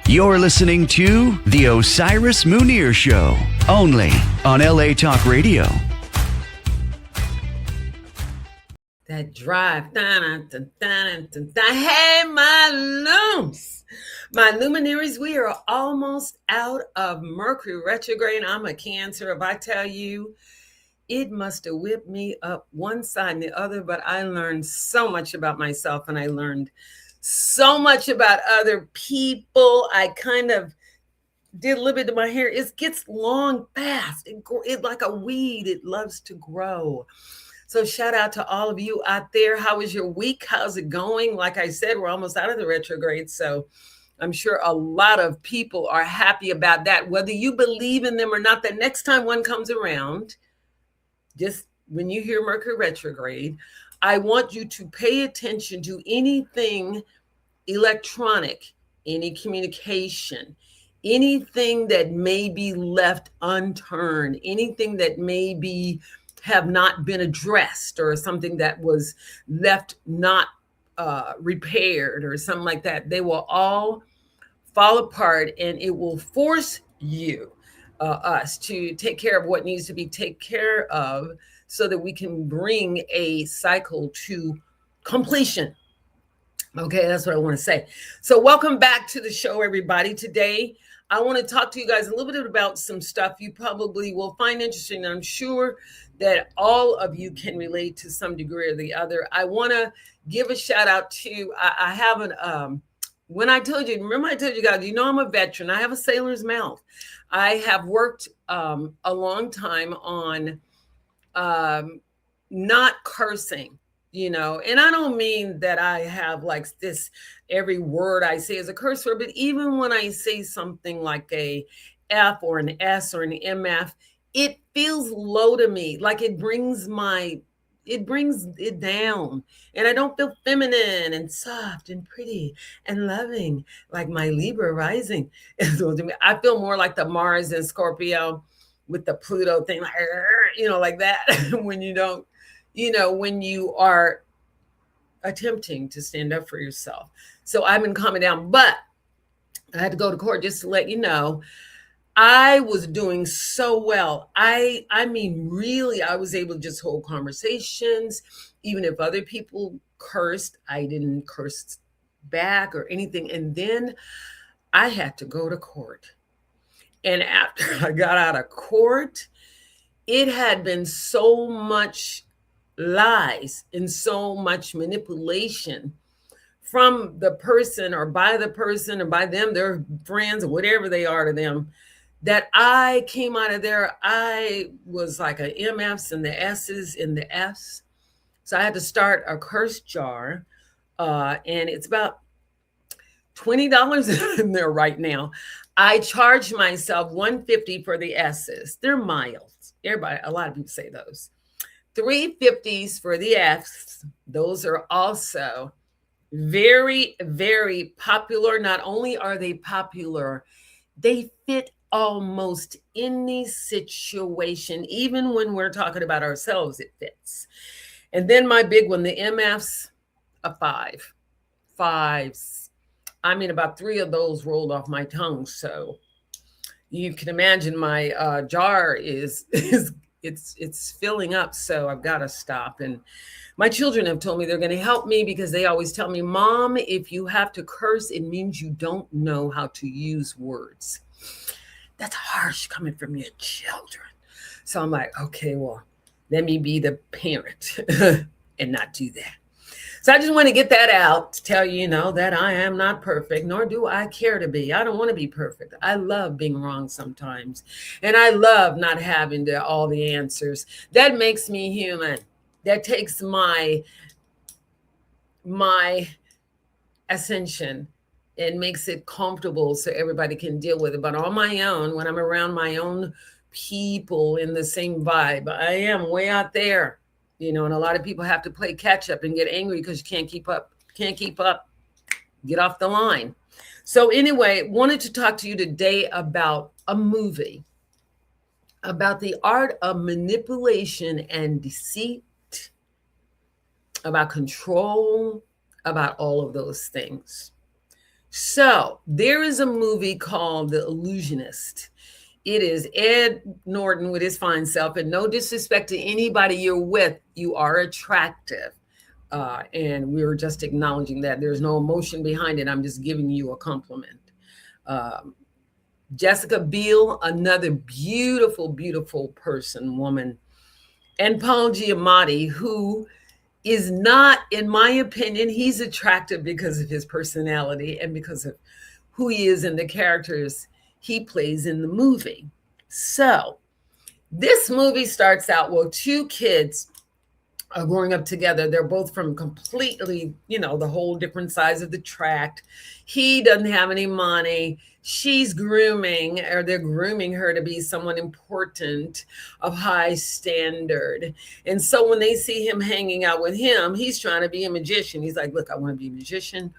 You're listening to The Osiris Munir Show, only on LA Talk Radio. That drive. Hey, my looms. My luminaries, we are almost out of Mercury retrograde. I'm a Cancer. If I tell you, it must have whipped me up one side and the other, but I learned so much about myself and I learned so much about other people. I kind of did a little bit to my hair. It gets long fast. It like a weed. It loves to grow. So shout out to all of you out there. How was your week? How's it going? Like I said, we're almost out of the retrograde. So I'm sure a lot of people are happy about that. Whether you believe in them or not, the next time one comes around, just when you hear Mercury retrograde, I want you to pay attention to anything electronic, any communication, anything that may be left unturned, anything that may be have not been addressed, or something that was left not repaired or something like that. They will all fall apart, and it will force you, us, to take care of what needs to be taken care of so that we can bring a cycle to completion. Okay, that's what I want to say. So welcome back to the show, everybody. Today, I want to talk to you guys a little bit about some stuff you probably will find interesting. I'm sure that all of you can relate to some degree or the other. I want to give a shout out to, I haven't, when I told you, remember I told you guys, you know I'm a veteran. I have a sailor's mouth. I have worked a long time on not cursing, you know, and I don't mean that I have like this, every word I say is a curse word, but even when I say something like a F or an S or an MF, it feels low to me, like it brings it down, and I don't feel feminine and soft and pretty and loving like my Libra rising. I feel more like the Mars and Scorpio with the Pluto thing, like, you know, like that. When you don't, you know, when you are attempting to stand up for yourself. So I've been calming down, but I had to go to court just to let you know. I was doing so well. I mean, really, I was able to just hold conversations. Even if other people cursed, I didn't curse back or anything. And then I had to go to court. And after I got out of court, it had been so much lies and so much manipulation from the person or by them, their friends or whatever they are to them, that I came out of there. I was like a MFs and the S's and the F's. So I had to start a curse jar, and it's about $20 in there right now. I charge myself $150 for the S's. They're mild. Everybody, a lot of people say those. $350s for the F's. Those are also very, very popular. Not only are they popular, they fit almost any situation. Even when we're talking about ourselves, it fits. And then my big one, the MFs, a 5. 5s. I mean, about 3 of those rolled off my tongue. So you can imagine my jar is it's filling up. So I've got to stop. And my children have told me they're going to help me, because they always tell me, Mom, if you have to curse, it means you don't know how to use words. That's harsh coming from your children. So I'm like, okay, well, let me be the parent and not do that. So I just want to get that out to tell you, that I am not perfect, nor do I care to be. I don't want to be perfect. I love being wrong sometimes. And I love not having all the answers. That makes me human. That takes my ascension and makes it comfortable so everybody can deal with it. But on my own, when I'm around my own people in the same vibe, I am way out there. And a lot of people have to play catch up and get angry because you can't keep up. Get off the line. So anyway, wanted to talk to you today about a movie, about the art of manipulation and deceit, about control, about all of those things. So there is a movie called The Illusionist. It is Ed Norton with his fine self, and no disrespect to anybody you're with, you are attractive. And we were just acknowledging that there's no emotion behind it. I'm just giving you a compliment. Um, Jessica Biel, another beautiful, beautiful person, woman, and Paul Giamatti, who is not, in my opinion, he's attractive because of his personality and because of who he is and the characters he plays in the movie. So this movie starts out, well, two kids are growing up together. They're both from completely, the whole different sides of the tract. He doesn't have any money. She's grooming, or they're grooming her to be someone important of high standard. And so when they see him hanging out with him, he's trying to be a magician. He's like, look, I want to be a magician.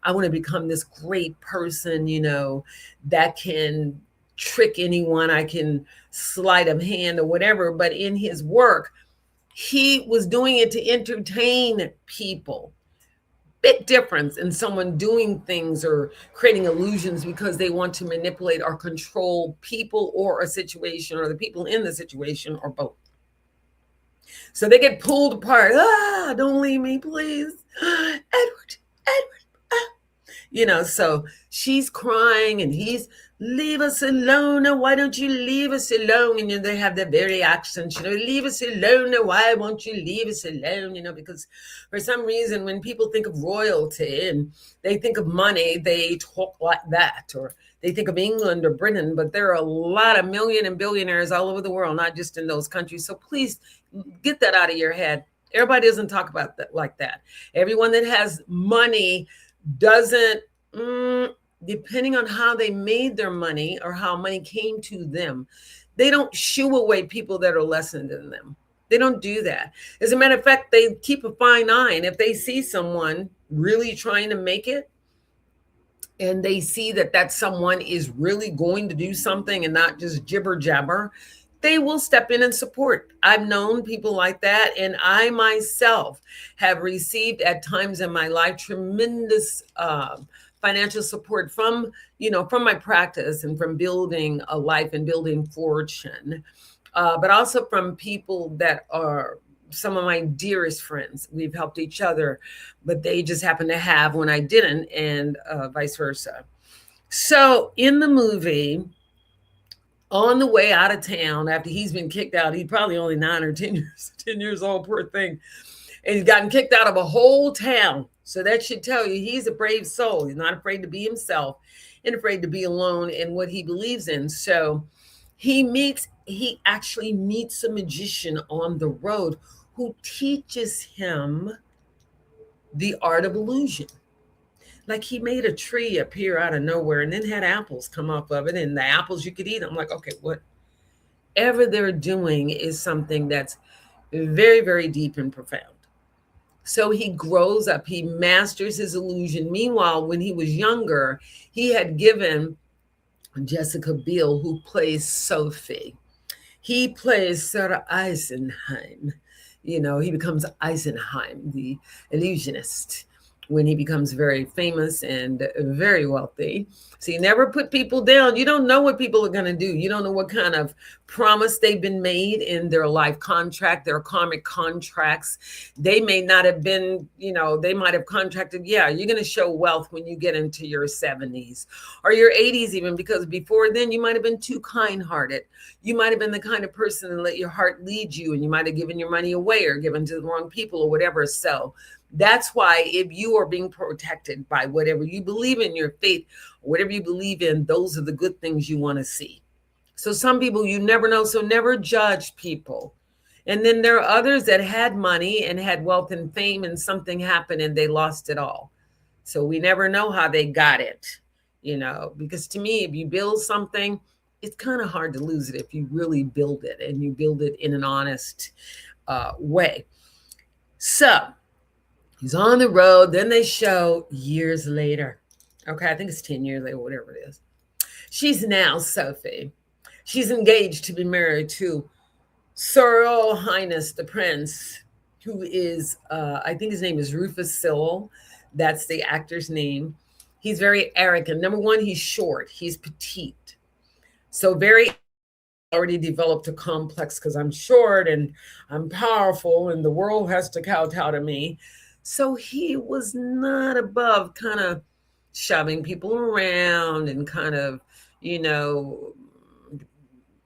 I want to become this great person, that can trick anyone. I can sleight of hand or whatever. But in his work, he was doing it to entertain people. Big difference in someone doing things or creating illusions because they want to manipulate or control people or a situation or the people in the situation or both. So they get pulled apart. Don't leave me, please. Edward. So she's crying and he's, leave us alone. Why don't you leave us alone? And they have their very accents, leave us alone. Why won't you leave us alone? Because for some reason, when people think of royalty and they think of money, they talk like that, or they think of England or Britain, but there are a lot of million and billionaires all over the world, not just in those countries. So please get that out of your head. Everybody doesn't talk about that like that. Everyone that has money doesn't, depending on how they made their money or how money came to them, they don't shoo away people that are less than them. They don't do that. As a matter of fact, they keep a fine eye. And if they see someone really trying to make it, and they see that someone is really going to do something and not just jibber jabber, they will step in and support. I've known people like that. And I myself have received at times in my life tremendous financial support from my practice and from building a life and building fortune, but also from people that are some of my dearest friends. We've helped each other, but they just happened to have when I didn't, and vice versa. So in the movie, on the way out of town, after he's been kicked out, he's probably only 9 or 10 years old, poor thing. And he's gotten kicked out of a whole town. So that should tell you he's a brave soul. He's not afraid to be himself and afraid to be alone in what he believes in. So he actually meets a magician on the road who teaches him the art of illusion. Like he made a tree appear out of nowhere and then had apples come off of it, and the apples you could eat. I'm like, okay, whatever they're doing is something that's very, very deep and profound. So he grows up, he masters his illusion. Meanwhile, when he was younger, he had given Jessica Biel, who plays Sophie, he plays Sarah Eisenheim. He becomes Eisenheim, the illusionist, when he becomes very famous and very wealthy. So you never put people down. You don't know what people are going to do. You don't know what kind of promise they've been made in their life contract, their karmic contracts. They may not have been, they might have contracted, you're going to show wealth when you get into your 70s or your 80s even, because before then you might have been too kind-hearted. You might have been the kind of person that let your heart lead you, and you might have given your money away or given to the wrong people or whatever. So that's why if you are being protected by whatever you believe in, your faith, whatever you believe in, those are the good things you want to see. So some people you never know, so never judge people. And then there are others that had money and had wealth and fame, and something happened and they lost it all. So we never know how they got it, because to me, if you build something, it's kind of hard to lose it if you really build it and you build it in an honest way. So he's on the road. Then they show years later. Okay, I think it's 10 years later, whatever it is. She's now Sophie. She's engaged to be married to Sir Royal Highness the Prince, who is, I think his name is Rufus Sewell. That's the actor's name. He's very arrogant. Number one, he's short. He's petite. So very already developed a complex because I'm short and I'm powerful and the world has to kowtow to me. So he was not above kind of shoving people around and kind of,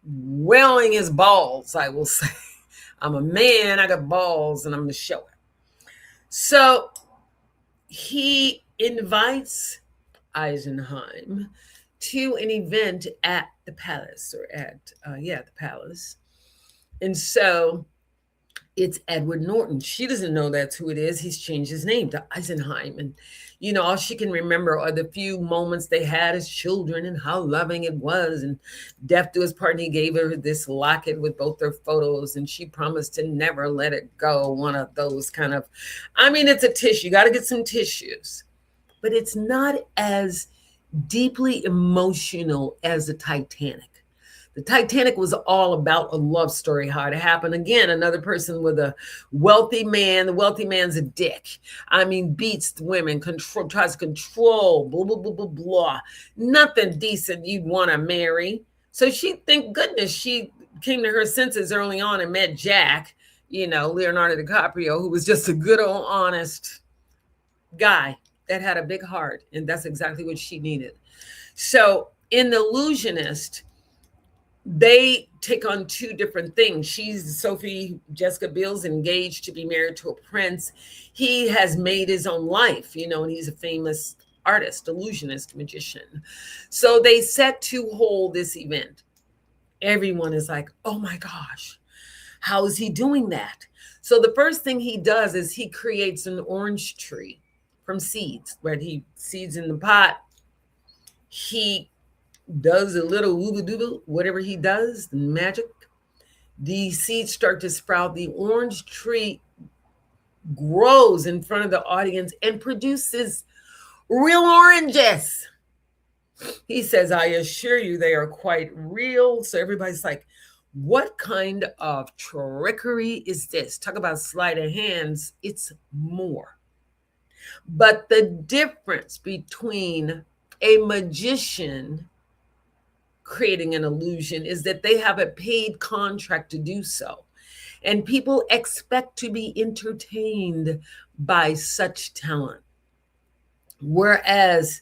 wailing his balls, I will say. I'm a man, I got balls, and I'm going to show it. So he invites Eisenheim to an event at the palace, or the palace. And so it's Edward Norton. She doesn't know that's who it is. He's changed his name to Eisenheim. And, all she can remember are the few moments they had as children and how loving it was. And deaf to his part, and he gave her this locket with both their photos. And she promised to never let it go. One of those kind of, it's a tissue. You got to get some tissues. But it's not as deeply emotional as the Titanic. The Titanic was all about a love story, how it happened. Again, another person with a wealthy man. The wealthy man's a dick. Beats the women, tries to control, blah, blah, blah, blah, blah. Nothing decent you'd want to marry. So thank goodness she came to her senses early on and met Jack, Leonardo DiCaprio, who was just a good old honest guy that had a big heart. And that's exactly what she needed. So in The Illusionist, they take on two different things. Jessica Biel's engaged to be married to a prince. He has made his own life, and he's a famous artist, illusionist, magician. So they set to hold this event. Everyone is like, oh my gosh, how is he doing that? So the first thing he does is he creates an orange tree from seeds, right? He seeds in the pot. He does a little wooba-dooba, whatever he does, the magic. The seeds start to sprout. The orange tree grows in front of the audience and produces real oranges. He says, I assure you they are quite real. So everybody's like, what kind of trickery is this? Talk about sleight of hands. It's more. But the difference between a magician creating an illusion is that they have a paid contract to do so. And people expect to be entertained by such talent. Whereas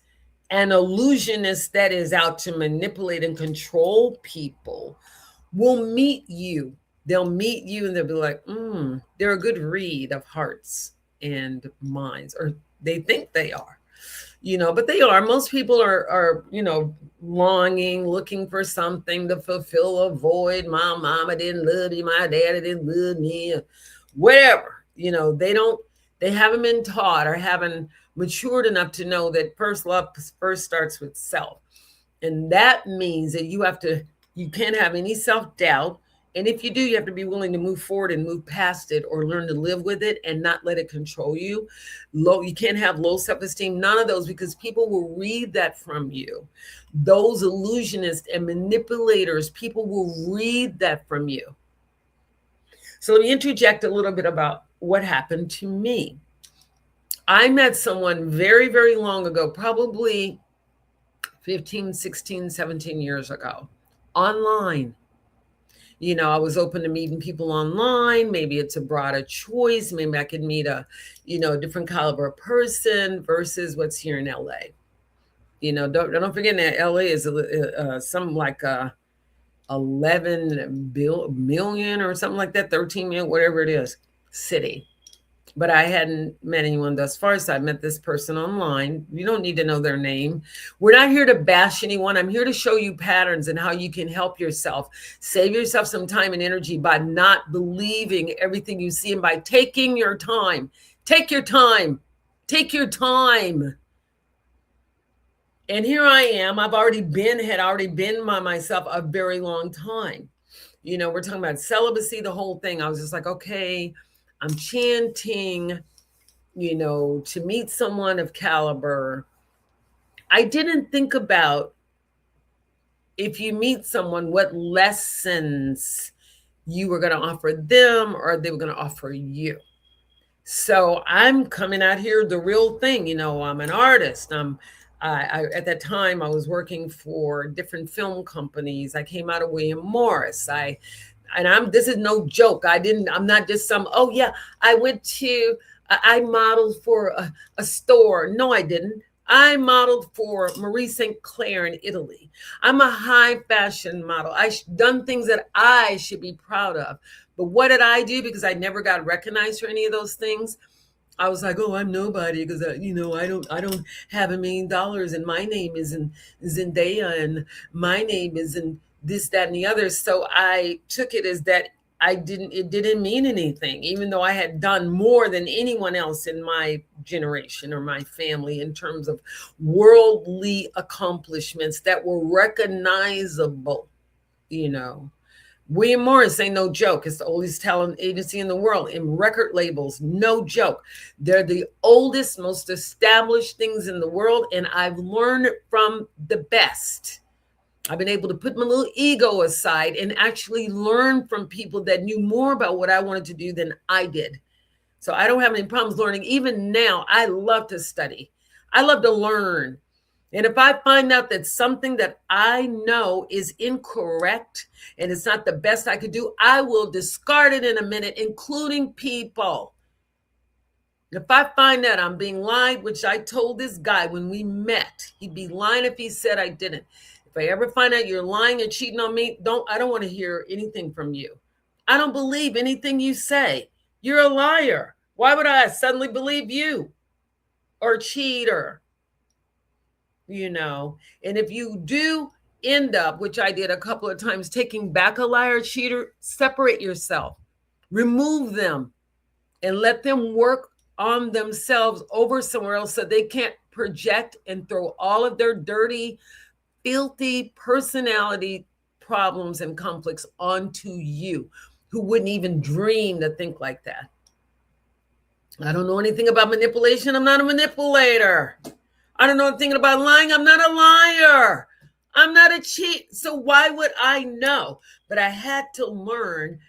an illusionist that is out to manipulate and control people will meet you. They'll meet you and they'll be like, they're a good read of hearts and minds, or they think they are. But they are. Most people are longing, looking for something to fulfill a void. My mama didn't love me. My daddy didn't love me. Whatever. They haven't been taught or haven't matured enough to know that first love first starts with self. And that means that you can't have any self-doubt. And if you do, you have to be willing to move forward and move past it, or learn to live with it and not let it control you. You can't have low self-esteem, none of those, because people will read that from you. Those illusionists and manipulators, people will read that from you. So let me interject a little bit about what happened to me. I met someone very, very long ago, probably 15, 16, 17 years ago, online. I was open to meeting people online. Maybe it's a broader choice. Maybe I could meet a different caliber of person versus what's here in LA. Don't forget that LA is something like 11 million or something like that, 13 million, whatever it is, city. But I hadn't met anyone thus far. So I met this person online. You don't need to know their name. We're not here to bash anyone. I'm here to show you patterns and how you can help yourself. Save yourself some time and energy by not believing everything you see and by taking your time. Take your time. Take your time. And here I am. Had already been by myself a very long time. We're talking about celibacy, the whole thing. I was just like, okay, I'm chanting, to meet someone of caliber. I didn't think about, if you meet someone, what lessons you were going to offer them or they were going to offer you. So I'm coming out here, the real thing. I'm an artist. I'm At that time, I was working for different film companies. I came out of William Morris. This is no joke. I'm not just oh yeah, I modeled for a store. No, I didn't. I modeled for Marie St. Clair in Italy. I'm a high fashion model. I've done things that I should be proud of. But what did I do? Because I never got recognized for any of those things. I was like, oh, I'm nobody because I don't have $1 million, and my name is in Zendaya, and my name is in this, that, and the other. So I took it as that it didn't mean anything, even though I had done more than anyone else in my generation or my family in terms of worldly accomplishments that were recognizable. William Morris ain't no joke. It's the oldest talent agency in the world in record labels. No joke. They're the oldest, most established things in the world, and I've learned from the best. I've been able to put my little ego aside and actually learn from people that knew more about what I wanted to do than I did. So I don't have any problems learning. Even now, I love to study. I love to learn. And if I find out that something that I know is incorrect and it's not the best I could do, I will discard it in a minute, including people. If I find out I'm being lied, which I told this guy when we met, he'd be lying if he said I didn't. If I ever find out you're lying or cheating on me, I don't want to hear anything from you. I don't believe anything you say. You're a liar. Why would I suddenly believe you or a cheater? And if you do end up, which I did a couple of times, taking back a liar, cheater, separate yourself, remove them, and let them work on themselves over somewhere else so they can't project and throw all of their dirty, filthy personality problems and conflicts onto you, who wouldn't even dream to think like that. I don't know anything about manipulation. I'm not a manipulator. I don't know anything about lying. I'm not a liar. I'm not a cheat. So why would I know? But I had to learn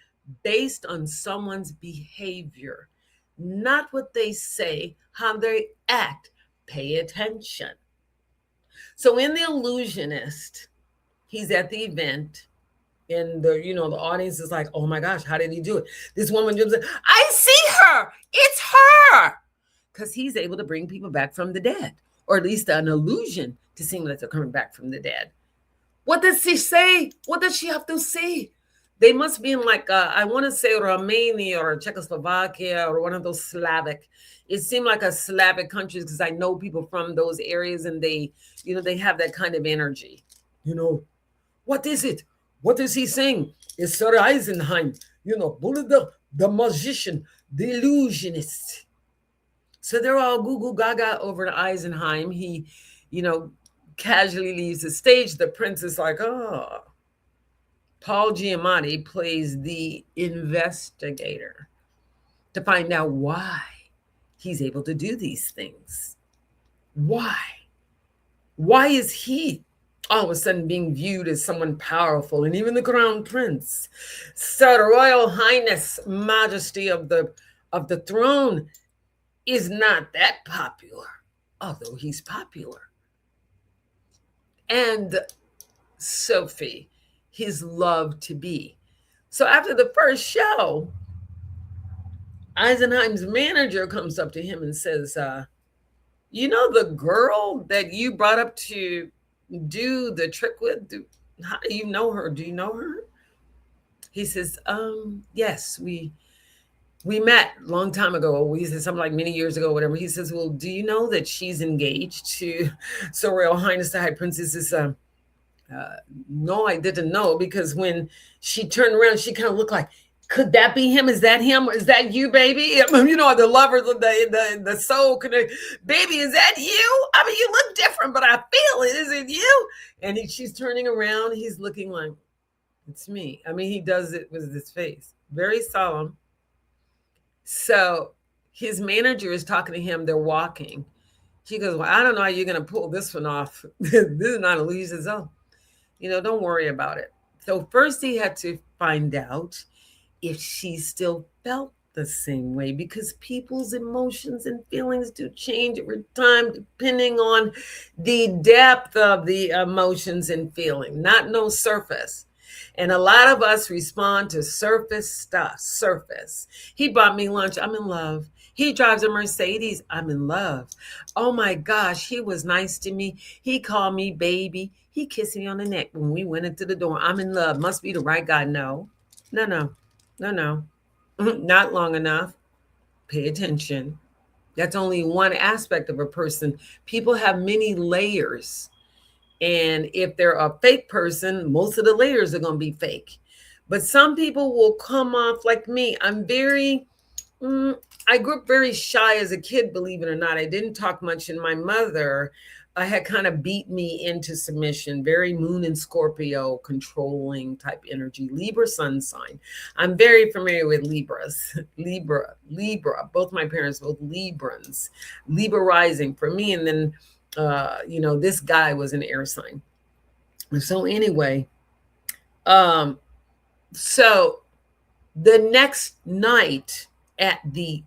based on someone's behavior, not what they say, how they act. Pay attention. So in The Illusionist, he's at the event, and the audience is like, oh my gosh, how did he do it? This woman jumps in, I see her. It's her. Because he's able to bring people back from the dead, or at least an illusion to seem like they're coming back from the dead. What does she say? What does she have to say? They must be in I want to say Romania or Czechoslovakia or one of those Slavic. It seemed like a Slavic countries because I know people from those areas, and they have that kind of energy. What is it? What does he sing? It's Sophie Eisenheim, the magician, the illusionist. So they're all goo gaga over to Eisenheim. He, casually leaves the stage. The prince is like, oh. Paul Giamatti plays the investigator to find out why he's able to do these things. Why? Why is he all of a sudden being viewed as someone powerful? And even the crown prince, so the royal highness, majesty of the throne, is not that popular, although he's popular. And Sophie, his love to be. So after the first show, Eisenheim's manager comes up to him and says, the girl that you brought up to do the trick with, how do you know her? Do you know her? He says, yes, we met a long time ago. He said something like many years ago, whatever. He says, well, do you know that she's engaged to So Royal Highness the High Princess is no, I didn't know, because when she turned around, she kind of looked like, could that be him? Is that him? Is that you, baby? The lovers of the soul connect. Baby, is that you? I mean, you look different, but I feel it. Is it you? And she's turning around. He's looking like, it's me. I mean, he does it with his face. Very solemn. So his manager is talking to him. They're walking. She goes, well, I don't know how you're going to pull this one off. This is not Elise. He says, oh, don't worry about it. So first he had to find out if she still felt the same way, because people's emotions and feelings do change over time depending on the depth of the emotions and feeling, not no surface. And a lot of us respond to surface stuff. Surface. He bought me lunch. I'm in love. He drives a Mercedes. I'm in love. Oh my gosh, he was nice to me. He called me baby. He kissed me on the neck when we went into the door. I'm in love. Must be the right guy. No, no, no, no, no. Not long enough. Pay attention. That's only one aspect of a person. People have many layers. And if they're a fake person, most of the layers are going to be fake. But some people will come off like me. I'm very, I grew up very shy as a kid, believe it or not. I didn't talk much, and my mother had kind of beat me into submission. Very Moon and Scorpio, controlling type energy. Libra sun sign. I'm very familiar with Libras. Libra. Both my parents, both Librans. Libra rising for me, and then this guy was an air sign. So anyway, so the next night at the,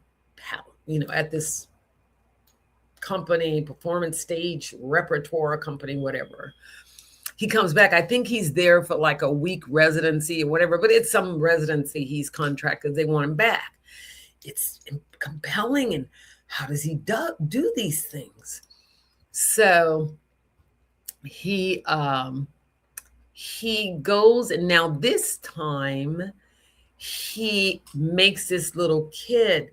at this company, performance stage, repertoire company, whatever, he comes back. I think he's there for like a week residency or whatever, but it's some residency he's contracted. They want him back. It's compelling. And how does he do these things? So he goes, and now this time he makes this little kid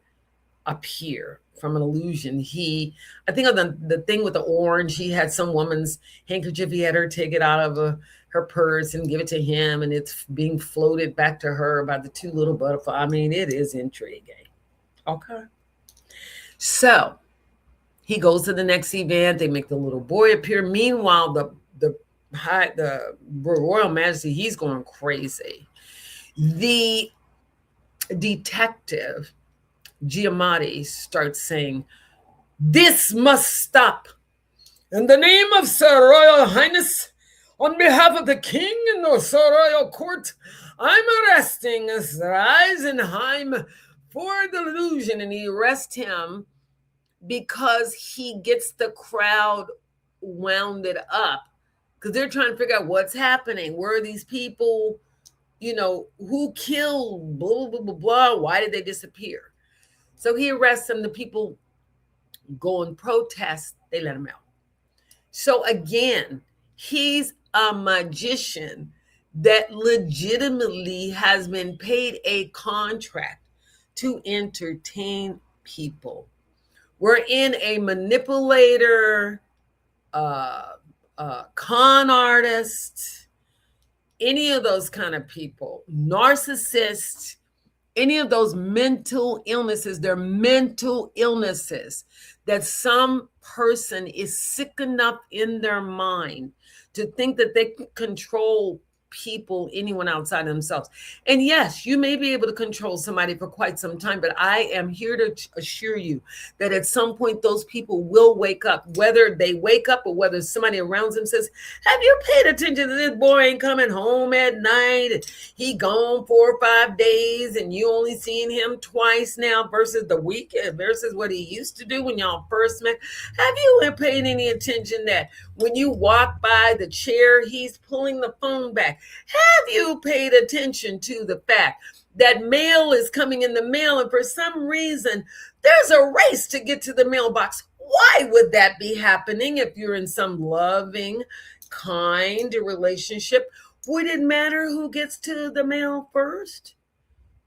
appear from an illusion. I think of the thing with the orange, he had some woman's handkerchief. He had her take it out of her purse and give it to him, and it's being floated back to her by the two little butterflies. I mean, it is intriguing. Okay. So he goes to the next event. They make the little boy appear. Meanwhile, the Royal Majesty, he's going crazy. The detective, Giamatti, starts saying, "This must stop. In the name of Sir Royal Highness, on behalf of the King and the Sir Royal Court, I'm arresting Sir Eisenheim for delusion." And he arrests him because he gets the crowd wounded up, because they're trying to figure out what's happening. Where are these people? Who killed, blah, blah, blah, blah. Why did they disappear? So he arrests them. The people go and protest. They let him out. So again, he's a magician that legitimately has been paid a contract to entertain people. We're in a manipulator, con artist, any of those kind of people, narcissist, any of those mental illnesses. They're mental illnesses that some person is sick enough in their mind to think that they can control people, anyone outside of themselves. And yes, you may be able to control somebody for quite some time, but I am here to assure you that at some point those people will wake up, whether they wake up or whether somebody around them says, "Have you paid attention to this boy ain't coming home at night? He gone 4 or 5 days and you only seen him twice now versus the weekend versus what he used to do when y'all first met. Have you been paying any attention that when you walk by the chair, he's pulling the phone back? Have you paid attention to the fact that mail is coming in the mail, and for some reason there's a race to get to the mailbox? Why would that be happening if you're in some loving, kind relationship? Would it matter who gets to the mail first?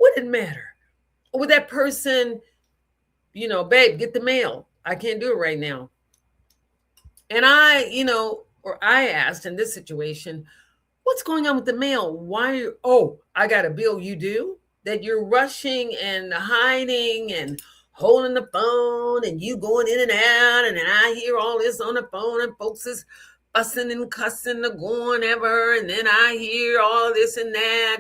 Would it matter? Or would that person, babe, get the mail? I can't do it right now. And I asked in this situation, what's going on with the mail? Why? Oh, I got a bill. You do? That you're rushing and hiding and holding the phone and you going in and out. And then I hear all this on the phone and folks is fussing and cussing and going ever. And then I hear all this and that,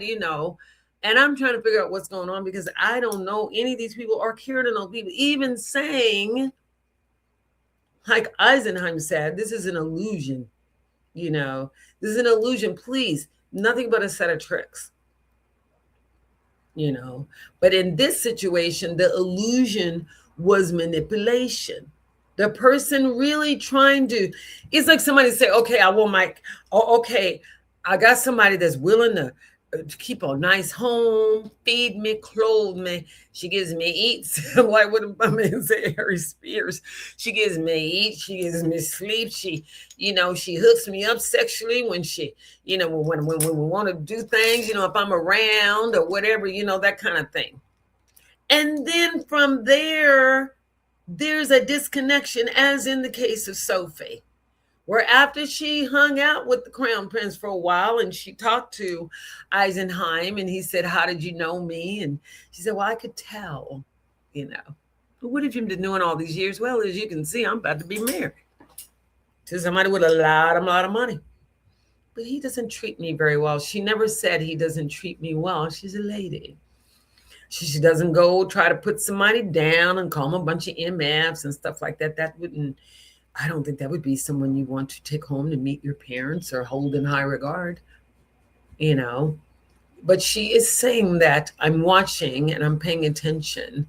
And I'm trying to figure out what's going on because I don't know any of these people or care to know people. Even saying, like Eisenheim said, this is an illusion. This is an illusion. Please, nothing but a set of tricks. you know. But in this situation, the illusion was manipulation. The person really trying to, it's like somebody say, okay, I want my, oh, okay, I got somebody that's willing to keep a nice home, feed me, clothe me. She gives me eat. Like what my man say, Harry Spears. She gives me eat. She gives me sleep. She, you know, she hooks me up sexually when she, you know, when we want to do things, you know, if I'm around or whatever, you know, that kind of thing. And then from there, there's a disconnection, as in the case of Sophie, where after she hung out with the crown prince for a while and she talked to Eisenheim and he said, how did you know me? And she said, well, I could tell, you know. What have you been doing all these years? Well, as you can see, I'm about to be married to somebody with a lot of money. But he doesn't treat me very well. She never said he doesn't treat me well. She's a lady. She doesn't go try to put somebody down and call them a bunch of MFs and stuff like that. That wouldn't, I don't think that would be someone you want to take home to meet your parents or hold in high regard, you know. But she is saying that I'm watching and I'm paying attention.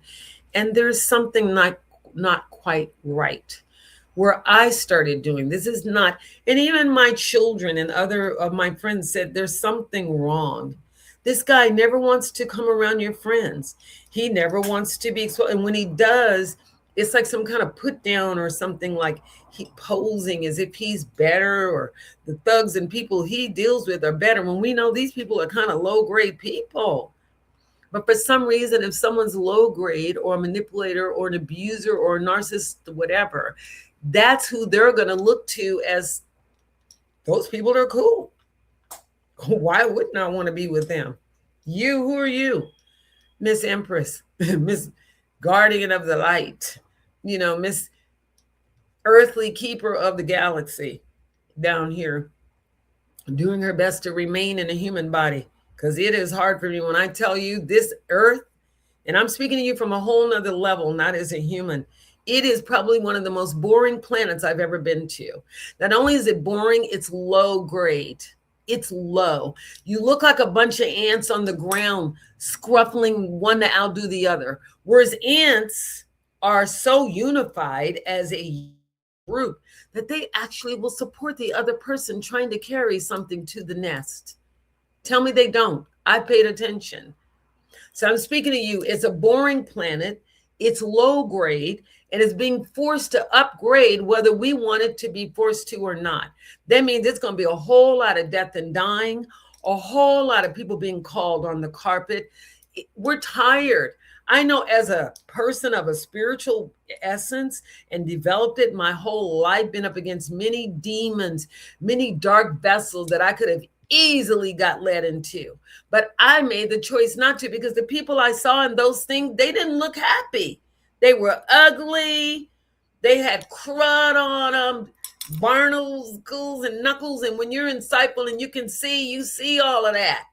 And there's something not quite right. Where I started doing this is not, and even my children and other of my friends said there's something wrong. This guy never wants to come around your friends. He never wants to be exposed. And when he does, it's like some kind of put down or something, like he posing as if he's better, or the thugs and people he deals with are better, when we know these people are kind of low grade people. But for some reason, if someone's low grade or a manipulator or an abuser or a narcissist, whatever, that's who they're going to look to as those people are cool. Why wouldn't I want to be with them? You, who are you? Miss Empress, Miss Guardian of the Light, you know, Miss Earthly Keeper of the Galaxy down here, doing her best to remain in a human body. Because it is hard for me when I tell you this earth, and I'm speaking to you from a whole nother level, not as a human. It is probably one of the most boring planets I've ever been to. Not only is it boring, it's low grade. It's low. You look like a bunch of ants on the ground, scruffling one to outdo the other. Whereas ants are so unified as a group that they actually will support the other person trying to carry something to the nest. Tell me they don't. I paid attention. So I'm speaking to you. It's a boring planet. It's low grade, and it's being forced to upgrade whether we want it to be forced to or not. That means it's going to be a whole lot of death and dying, a whole lot of people being called on the carpet. We're tired. I know, as a person of a spiritual essence and developed it my whole life, been up against many demons, many dark vessels that I could have easily got led into. But I made the choice not to, because the people I saw in those things, they didn't look happy. They were ugly. They had crud on them, barnacles and knuckles. And when you're insightful and you see all of that.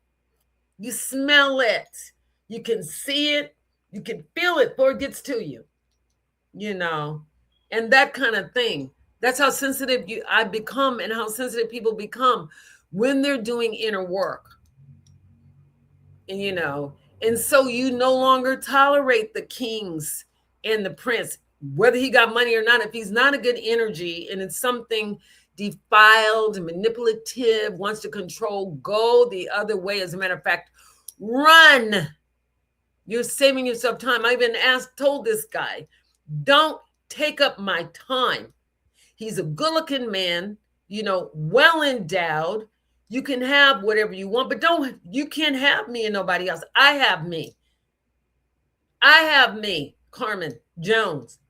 You smell it. You can see it. You can feel it before it gets to you, you know, and that kind of thing. That's how sensitive I become, and how sensitive people become when they're doing inner work. And, you know, and so you no longer tolerate the kings and the prince, whether he got money or not. If he's not a good energy and it's something defiled, manipulative, wants to control, go the other way. As a matter of fact, run. You're saving yourself time. I even told this guy, don't take up my time. He's a good-looking man, you know, well endowed. You can have whatever you want, but you can't have me and nobody else. I have me. I have me, Carmen Jones.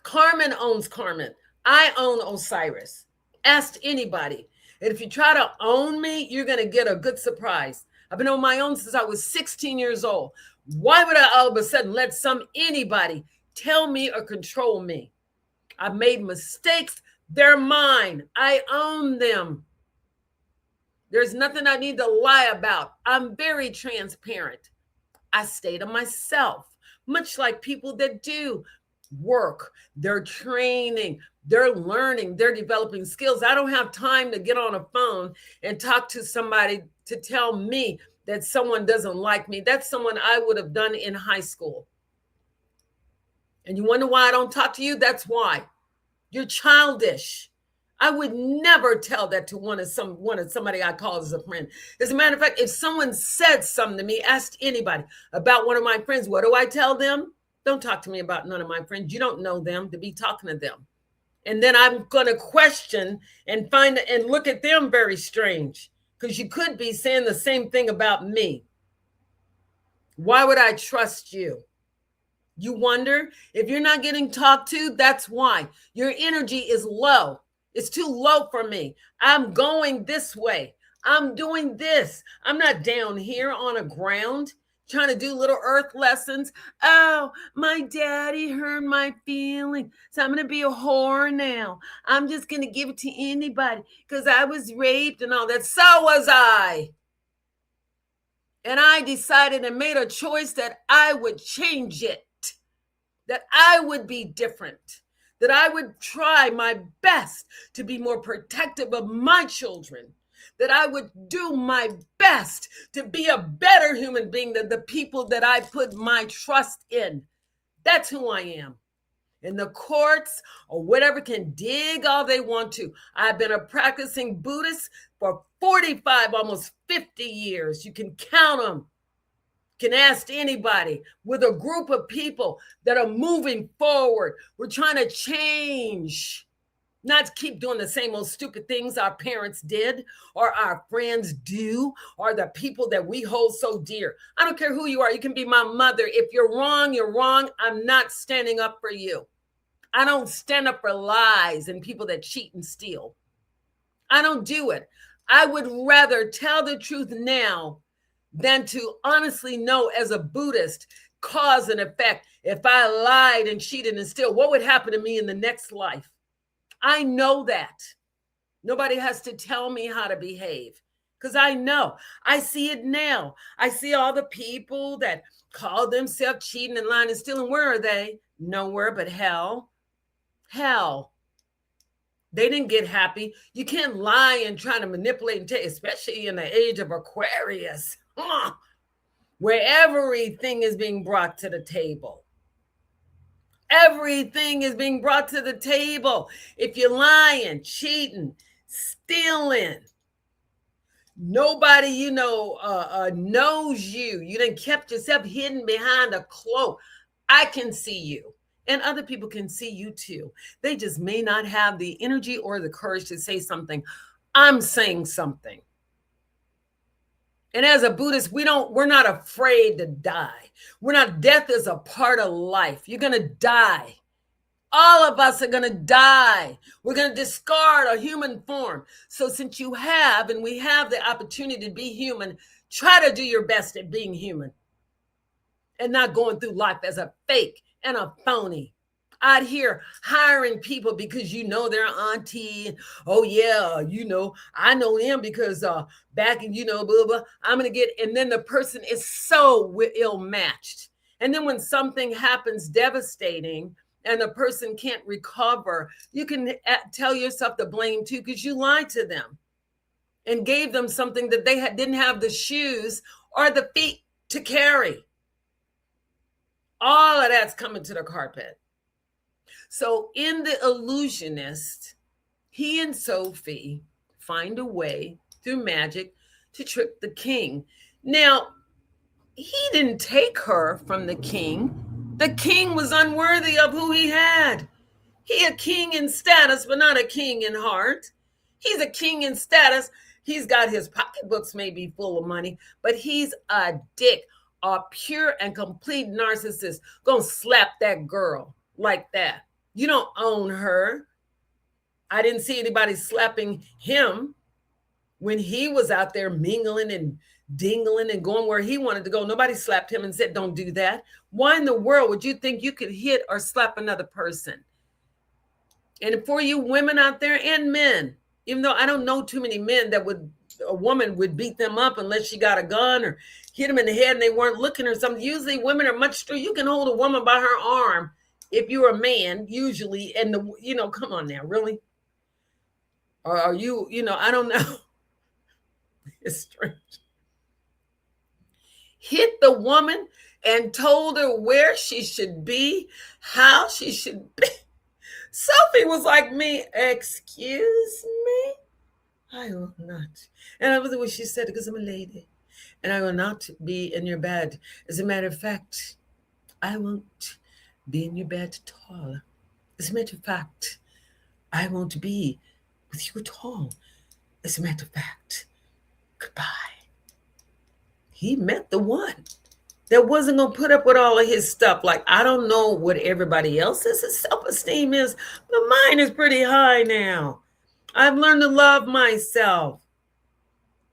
Carmen owns Carmen. I own Osiris. Ask anybody. And if you try to own me, you're going to get a good surprise. I've been on my own since I was 16 years old. Why would I all of a sudden let anybody tell me or control me? I've made mistakes. They're mine. I own them. There's nothing I need to lie about. I'm very transparent. I stay to myself, much like people that do work. They're training, they're learning, they're developing skills. I don't have time to get on a phone and talk to somebody to tell me that someone doesn't like me. That's someone I would have done in high school. And you wonder why I don't talk to you? That's why. You're childish. I would never tell that to one of somebody I call as a friend. As a matter of fact, if someone said something to me, asked anybody about one of my friends, what do I tell them? Don't talk to me about none of my friends. You don't know them to be talking to them. And then I'm going to question and find and look at them very strange, because you could be saying the same thing about me. Why would I trust you? You wonder if you're not getting talked to, that's why. Your energy is low. It's too low for me. I'm going this way. I'm doing this. I'm not down here on a ground trying to do little earth lessons. Oh, my daddy hurt my feelings, so I'm going to be a whore now. I'm just going to give it to anybody because I was raped and all that. So was I. And I decided and made a choice that I would change it, that I would be different, that I would try my best to be more protective of my children, that I would do my best to be a better human being than the people that I put my trust in. That's who I am. And the courts or whatever can dig all they want to. I've been a practicing Buddhist for 45, almost 50 years. You can count them. Can ask anybody with a group of people that are moving forward. We're trying to change, not to keep doing the same old stupid things our parents did or our friends do or the people that we hold so dear. I don't care who you are. You can be my mother. If you're wrong, you're wrong. I'm not standing up for you. I don't stand up for lies and people that cheat and steal. I don't do it. I would rather tell the truth now than to honestly know as a Buddhist, cause and effect. If I lied and cheated and still, what would happen to me in the next life? I know that. Nobody has to tell me how to behave because I know. I see it now. I see all the people that call themselves cheating and lying and stealing. Where are they? Nowhere but hell. Hell. They didn't get happy. You can't lie and try to manipulate and take, especially in the age of Aquarius, where everything is being brought to the table. Everything is being brought to the table. If you're lying, cheating, stealing, nobody, knows you. You done kept yourself hidden behind a cloak. I can see you. And other people can see you too. They just may not have the energy or the courage to say something. I'm saying something. And as a Buddhist, we're not afraid to die. Death is a part of life. You're going to die. All of us are going to die. We're going to discard our human form. So since you have, and we have the opportunity to be human, try to do your best at being human and not going through life as a fake and a phony. Out here hiring people because they're auntie. Oh yeah, I know them because back in blah blah. I'm gonna get, and then the person is so ill matched. And then when something happens devastating and the person can't recover, you can tell yourself the blame too because you lied to them and gave them something that they didn't have the shoes or the feet to carry. All of that's coming to the carpet. So in The Illusionist, he and Sophie find a way through magic to trick the king. Now, he didn't take her from the king. The king was unworthy of who he had. He a king in status, but not a king in heart. He's a king in status. He's got his pocketbooks maybe full of money, but he's a dick, a pure and complete narcissist. Gonna slap that girl like that. You don't own her. I didn't see anybody slapping him when he was out there mingling and dingling and going where he wanted to go. Nobody slapped him and said, don't do that. Why in the world would you think you could hit or slap another person? And for you women out there and men, even though I don't know too many men that a woman would beat them up unless she got a gun or hit them in the head and they weren't looking or something. Usually women are much stronger. You can hold a woman by her arm if you're a man, usually, and come on now, really? Or are you, I don't know. It's strange. hit the woman and told her where she should be, how she should be. Sophie was like me, excuse me? I will not. And I was the way she said it, because I'm a lady. And I will not be in your bed. As a matter of fact, I won't be in your bed at all. As a matter of fact, I won't be with you at all. As a matter of fact, goodbye. He met the one that wasn't going to put up with all of his stuff. Like, I don't know what everybody else's self-esteem is, but mine is pretty high now. I've learned to love myself.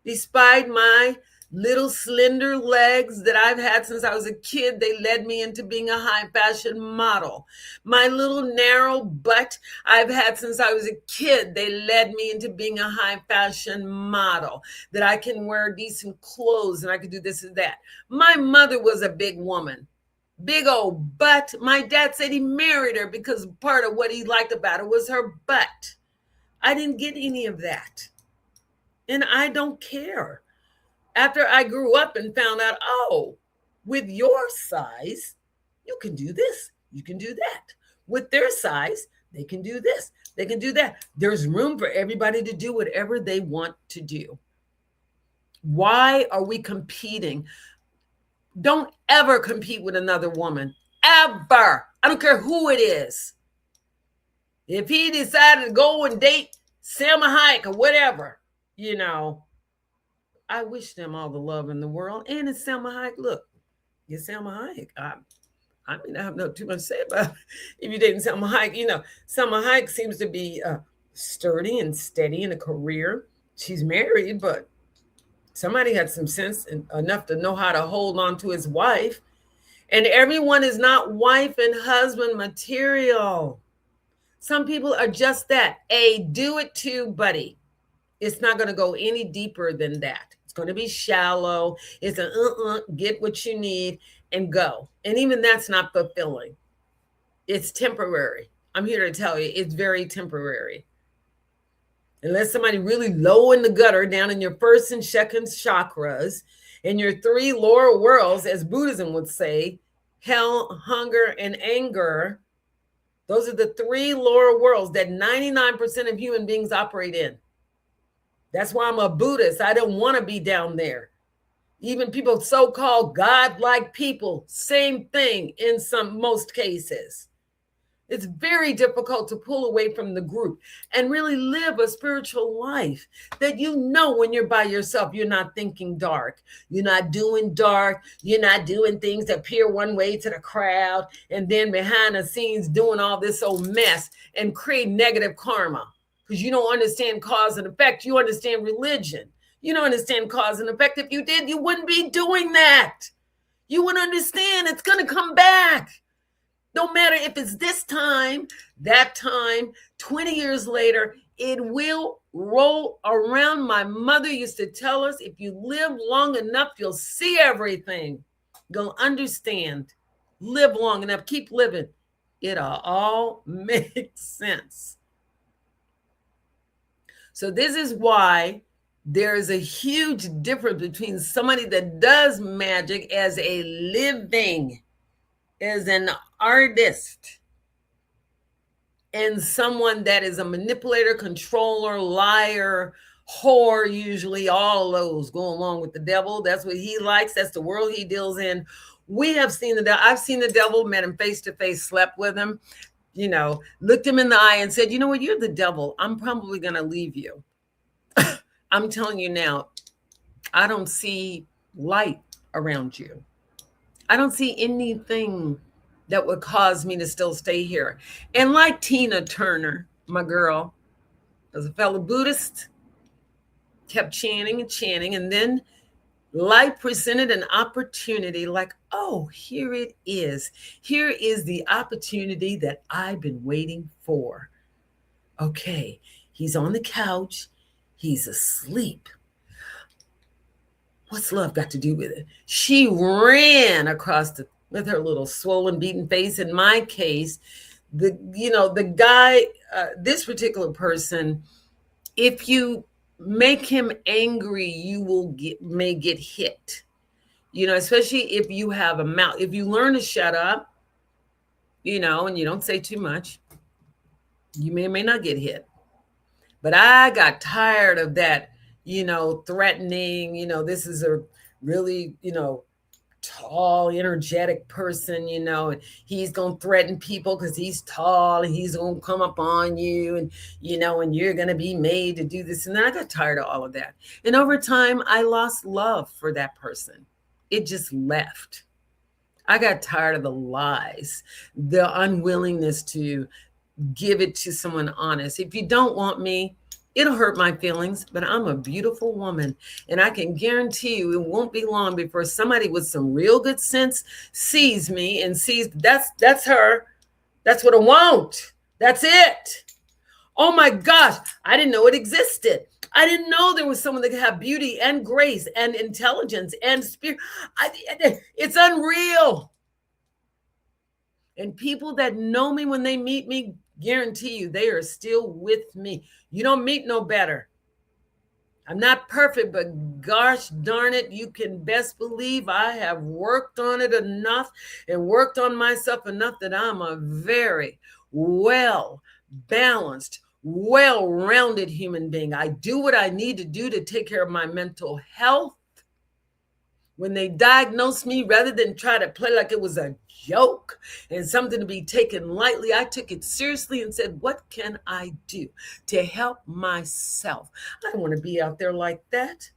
Despite my little slender legs that I've had since I was a kid, they led me into being a high fashion model. My little narrow butt I've had since I was a kid, they led me into being a high fashion model, that I can wear decent clothes and I could do this and that. My mother was a big woman, big old butt. My dad said he married her because part of what he liked about her was her butt. I didn't get any of that. And I don't care. After I grew up and found out, oh, with your size, you can do this, you can do that. With their size, they can do this, they can do that. There's room for everybody to do whatever they want to do. Why are we competing? Don't ever compete with another woman, ever. I don't care who it is. If he decided to go and date Selma Hayek or whatever, you know, I wish them all the love in the world. And it's Selma Hayek. Look, you're Selma Hayek. I mean, I have no too much to say about it. If you're dating Selma Hayek. You know, Selma Hayek seems to be sturdy and steady in a career. She's married, but somebody had some sense enough to know how to hold on to his wife. And everyone is not wife and husband material. Some people are just that, a do it too buddy. It's not going to go any deeper than that. It's going to be shallow. It's a get what you need and go. And even that's not fulfilling. It's temporary. I'm here to tell you, it's very temporary. Unless somebody really low in the gutter, down in your first and second chakras, in your three lower worlds, as Buddhism would say, hell, hunger, and anger. Those are the three lower worlds that 99% of human beings operate in. That's why I'm a Buddhist. I don't want to be down there. Even people, so-called God-like people, same thing in most cases. It's very difficult to pull away from the group and really live a spiritual life that you know when you're by yourself, you're not thinking dark. You're not doing dark. You're not doing things that appear one way to the crowd and then behind the scenes doing all this old mess and create negative karma. Because you don't understand cause and effect. You understand religion. You don't understand cause and effect. If you did, you wouldn't be doing that. You wouldn't understand. It's going to come back. No matter if it's this time, that time, 20 years later, it will roll around. My mother used to tell us, if you live long enough, you'll see everything. You'll understand. Live long enough. Keep living. It'll all make sense. So this is why there is a huge difference between somebody that does magic as a living, as an artist, and someone that is a manipulator, controller, liar, whore. Usually all of those go along with the devil. That's what he likes. That's the world he deals in. We have seen the devil. I've seen the devil, met him face to face, slept with him, you know, looked him in the eye and said, you know what, you're the devil. I'm probably going to leave you. I'm telling you now, I don't see light around you. I don't see anything that would cause me to still stay here. And like Tina Turner, my girl, as a fellow Buddhist, kept chanting and chanting. And then life presented an opportunity like, oh, here it is. Here is the opportunity that I've been waiting for. Okay, he's on the couch. He's asleep. What's love got to do with it? She ran across with her little swollen, beaten face. In my case, the guy, this particular person, if you make him angry, you may get hit. Especially if you have a mouth. If you learn to shut up, and you don't say too much, you may or may not get hit. But I got tired of that, threatening, this is a really, tall, energetic person, and he's going to threaten people because he's tall and he's going to come up on you and, and you're going to be made to do this. And then I got tired of all of that. And over time, I lost love for that person. It just left. I got tired of the lies, the unwillingness to give it to someone honest. If you don't want me, it'll hurt my feelings, but I'm a beautiful woman. And I can guarantee you it won't be long before somebody with some real good sense sees me and sees that's her. That's what I want. That's it. Oh my gosh. I didn't know it existed. I didn't know there was someone that could have beauty and grace and intelligence and spirit. It's unreal. And people that know me when they meet me, guarantee you they are still with me. You don't meet no better. I'm not perfect, but gosh darn it, you can best believe I have worked on it enough and worked on myself enough that I'm a very well-balanced, well-rounded human being. I do what I need to do to take care of my mental health. When they diagnosed me, rather than try to play like it was a joke and something to be taken lightly, I took it seriously and said, what can I do to help myself? I don't want to be out there like that.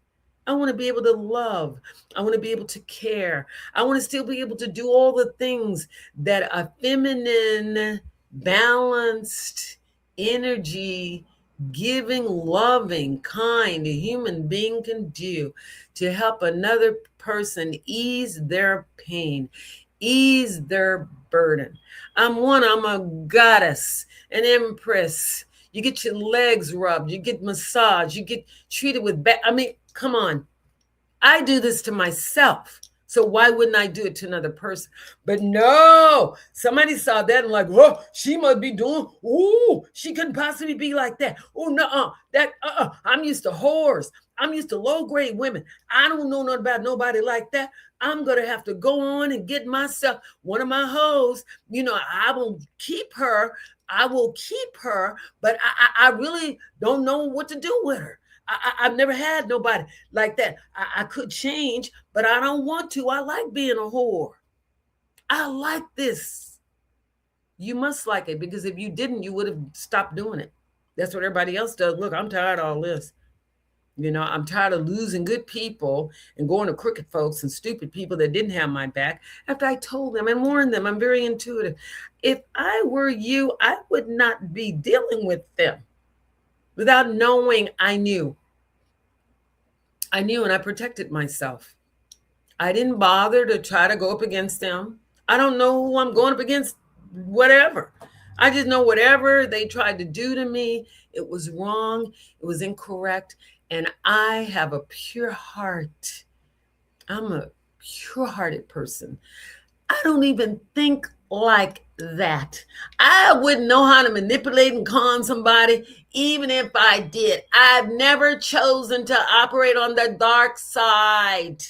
I want to be able to love. I want to be able to care. I want to still be able to do all the things that a feminine, balanced, energy, giving, loving, kind human being can do to help another person ease their pain, ease their burden. I'm a goddess, an empress. You get your legs rubbed, you get massaged, you get treated with come on. I do this to myself. So why wouldn't I do it to another person? But no, somebody saw that and like, oh, she must be doing, she couldn't possibly be like that. Oh, no, I'm used to whores. I'm used to low-grade women. I don't know nothing about nobody like that. I'm going to have to go on and get myself one of my hoes. I will keep her. But I really don't know what to do with her. I've never had nobody like that. I could change, but I don't want to. I like being a whore. I like this. You must like it, because if you didn't, you would have stopped doing it. That's what everybody else does. Look, I'm tired of all this. I'm tired of losing good people and going to crooked folks and stupid people that didn't have my back after I told them and warned them. I'm very intuitive. If I were you, I would not be dealing with them without knowing. I knew and I protected myself. I didn't bother to try to go up against them. I don't know who I'm going up against, whatever. I just know whatever they tried to do to me, it was wrong, it was incorrect, and I have a pure heart. I'm a pure-hearted person. I don't even think like that. I wouldn't know how to manipulate and con somebody, even if I did. I've never chosen to operate on the dark side.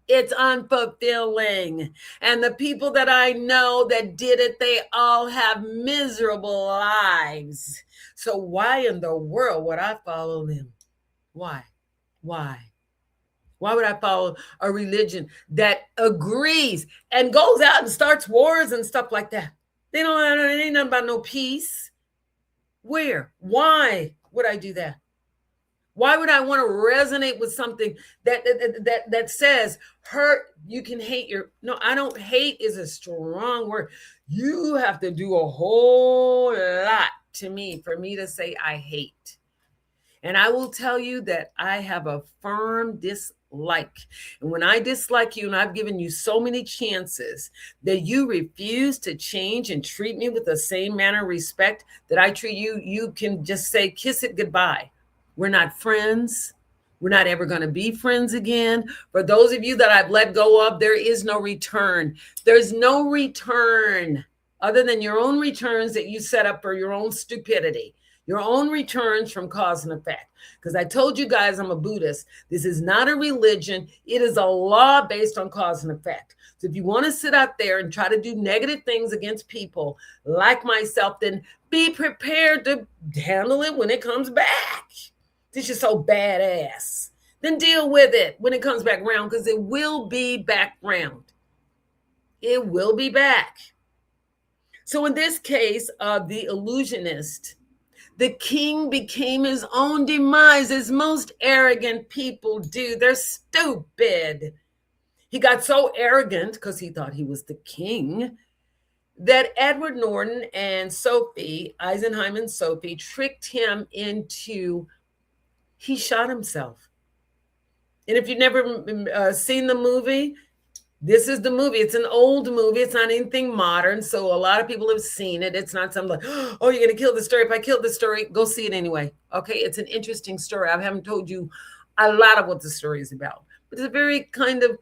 It's unfulfilling. And the people that I know that did it, they all have miserable lives. So why in the world would I follow them? Why? Why would I follow a religion that agrees and goes out and starts wars and stuff like that? They don't, it ain't nothing about no peace. Where? Why would I do that? Why would I want to resonate with something that says hurt? You can hate no, I don't. Hate is a strong word. You have to do a whole lot to me for me to say I hate. And I will tell you that I have a firm dislike. And when I dislike you, and I've given you so many chances that you refuse to change and treat me with the same manner of respect that I treat you, you can just say, kiss it goodbye. We're not friends. We're not ever going to be friends again. For those of you that I've let go of, there is no return. There's no return other than your own returns that you set up for your own stupidity. Your own returns from cause and effect. Because I told you guys I'm a Buddhist. This is not a religion. It is a law based on cause and effect. So if you want to sit out there and try to do negative things against people like myself, then be prepared to handle it when it comes back. This is so badass. Then deal with it when it comes back round, because it will be back round. It will be back. So in this case of the illusionist, the king became his own demise, as most arrogant people do. They're stupid. He got so arrogant because he thought he was the king that Edward Norton and Sophie, Eisenheim and Sophie, tricked him into, he shot himself. And if you've never seen the movie, this is the movie. It's an old movie. It's not anything modern. So a lot of people have seen it. It's not something like, oh, you're going to kill the story. If I killed the story, go see it anyway. Okay. It's an interesting story. I haven't told you a lot of what the story is about, but it's a very kind of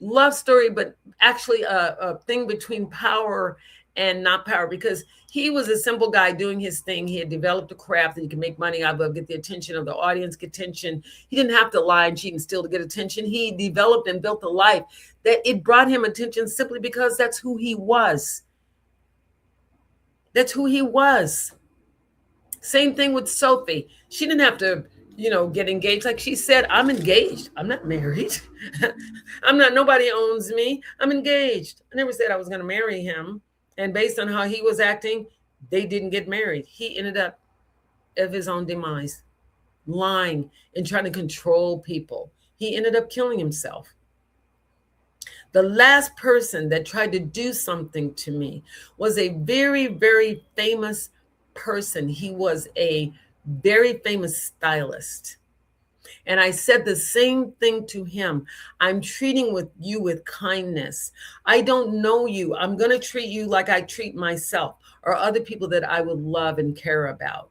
love story, but actually a thing between power and not power, because he was a simple guy doing his thing. He had developed a craft that he could make money out of, get the attention of the audience, get attention. He didn't have to lie and cheat and steal to get attention. He developed and built a life that it brought him attention simply because that's who he was. That's who he was. Same thing with Sophie. She didn't have to, get engaged. Like she said, I'm engaged. I'm not married. Nobody owns me. I'm engaged. I never said I was going to marry him. And based on how he was acting, they didn't get married. He ended up of his own demise, lying and trying to control people. He ended up killing himself. The last person that tried to do something to me was a very, very famous person. He was a very famous stylist. And I said the same thing to him. I'm treating you with kindness. I don't know you. I'm going to treat you like I treat myself or other people that I would love and care about.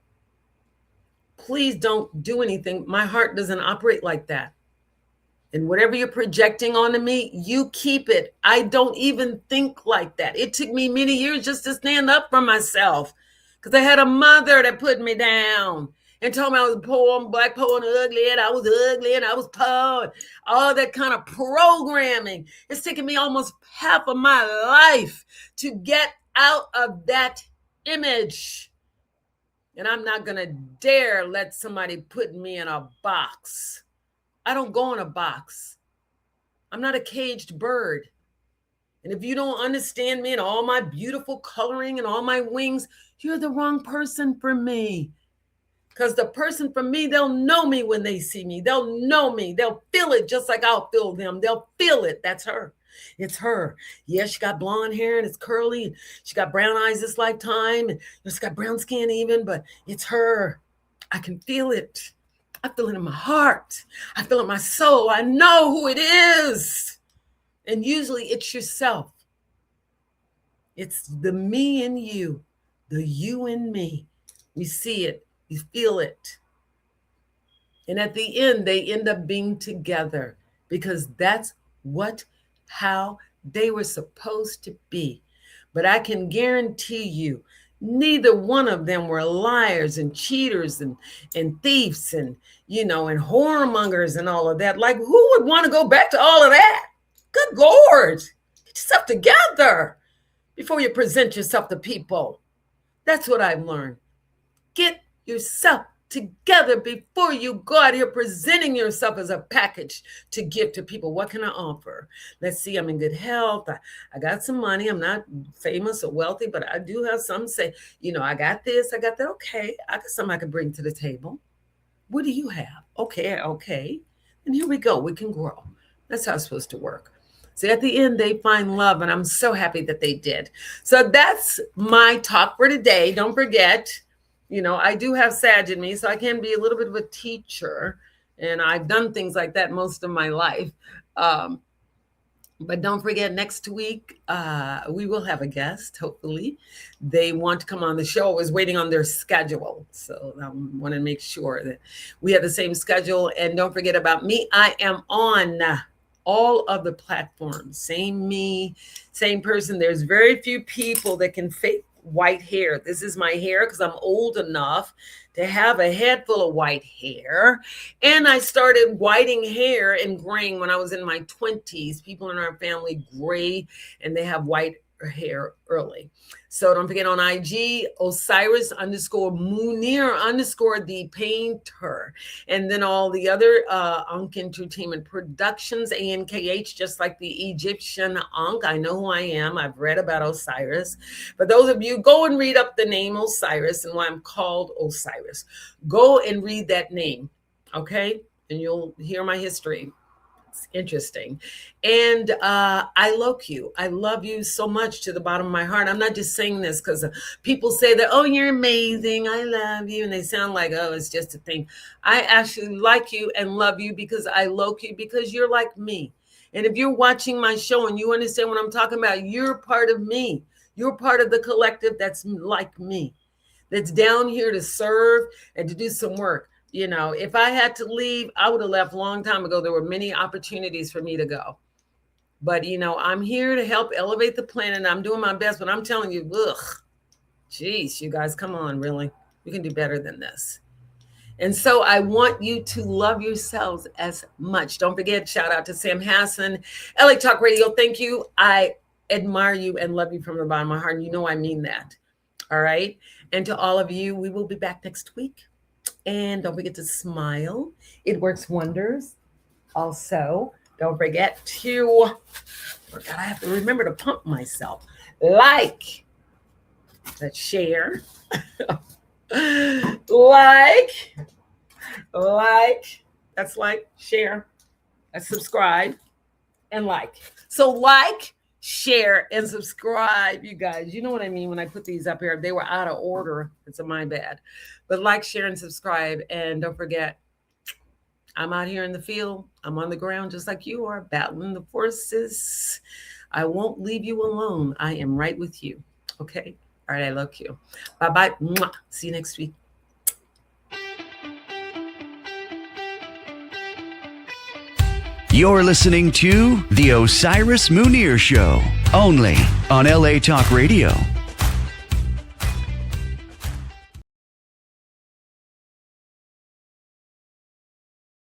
Please don't do anything. My heart doesn't operate like that. And whatever you're projecting onto me, you keep it. I don't even think like that. It took me many years just to stand up for myself, because I had a mother that put me down and told me I was poor, black, poor, and ugly, and I was ugly, and I was poor, all that kind of programming. It's taken me almost half of my life to get out of that image. And I'm not going to dare let somebody put me in a box. I don't go in a box. I'm not a caged bird. And if you don't understand me and all my beautiful coloring and all my wings, you're the wrong person for me. Because the person for me, they'll know me when they see me. They'll know me. They'll feel it just like I'll feel them. They'll feel it. That's her. It's her. Yeah, she got blonde hair and it's curly. And she got brown eyes this lifetime. And she's got brown skin even, but it's her. I can feel it. I feel it in my heart. I feel it in my soul. I know who it is. And usually it's yourself. It's the me and you, the you and me. We see it. You feel it. And at the end, they end up being together because that's how they were supposed to be. But I can guarantee you, neither one of them were liars and cheaters and thieves and, and whoremongers and all of that. Like, who would want to go back to all of that? Good Lord, get yourself together before you present yourself to people. That's what I've learned. Get yourself together before you go out here presenting yourself as a package to give to people. What can I offer? Let's see, I'm in good health. I got some money. I'm not famous or wealthy, but I do have some say, I got this, I got that. Okay, I got something I can bring to the table. What do you have? Okay. And here we go. We can grow. That's how it's supposed to work. So at the end, they find love, and I'm so happy that they did. So that's my talk for today. Don't forget, I do have Sag in me, so I can be a little bit of a teacher, and I've done things like that most of my life. But don't forget, next week, we will have a guest, hopefully. They want to come on the show. I was waiting on their schedule, so I want to make sure that we have the same schedule. And don't forget about me. I am on all of the platforms. Same me, same person. There's very few people that can white hair. This is my hair because I'm old enough to have a head full of white hair. And I started whiting hair and graying when I was in my 20s. People in our family gray and they have white hair early. So don't forget on IG, Osiris _ Munir _ the painter. And then all the other Ankh Entertainment Productions, ANKH, just like the Egyptian Ankh. I know who I am. I've read about Osiris. But those of you, go and read up the name Osiris and why I'm called Osiris. Go and read that name, okay? And you'll hear my history. Interesting. And I love you so much to the bottom of my heart. I'm not just saying this because people say that, oh, you're amazing, I love you, and they sound like, oh, it's just a thing. I actually like you and love you because I love you because you're like me. And if you're watching my show and you understand what I'm talking about, you're part of me. You're part of the collective that's like me, that's down here to serve and to do some work. You know, if I had to leave, I would have left a long time ago. There were many opportunities for me to go. But, you know, I'm here to help elevate the planet. And I'm doing my best. But I'm telling you, geez, you guys, come on, really. We can do better than this. And so I want you to love yourselves as much. Don't forget, shout out to Sam Hassan, LA Talk Radio. Thank you. I admire you and love you from the bottom of my heart. And you know I mean that. All right. And to all of you, we will be back next week. And don't forget to smile. It works wonders. Also, don't forget to, I have to remember to pump myself. Like, share, that's like, share, that's subscribe, and like. So like, share, and subscribe, you guys. You know what I mean when I put these up here. They were out of order. It's my bad. But like, share, and subscribe. And don't forget, I'm out here in the field. I'm on the ground just like you are, battling the forces. I won't leave you alone. I am right with you. Okay? All right, I love you. Bye-bye. Mwah. See you next week. You're listening to The Osiris Munir Show, only on LA Talk Radio.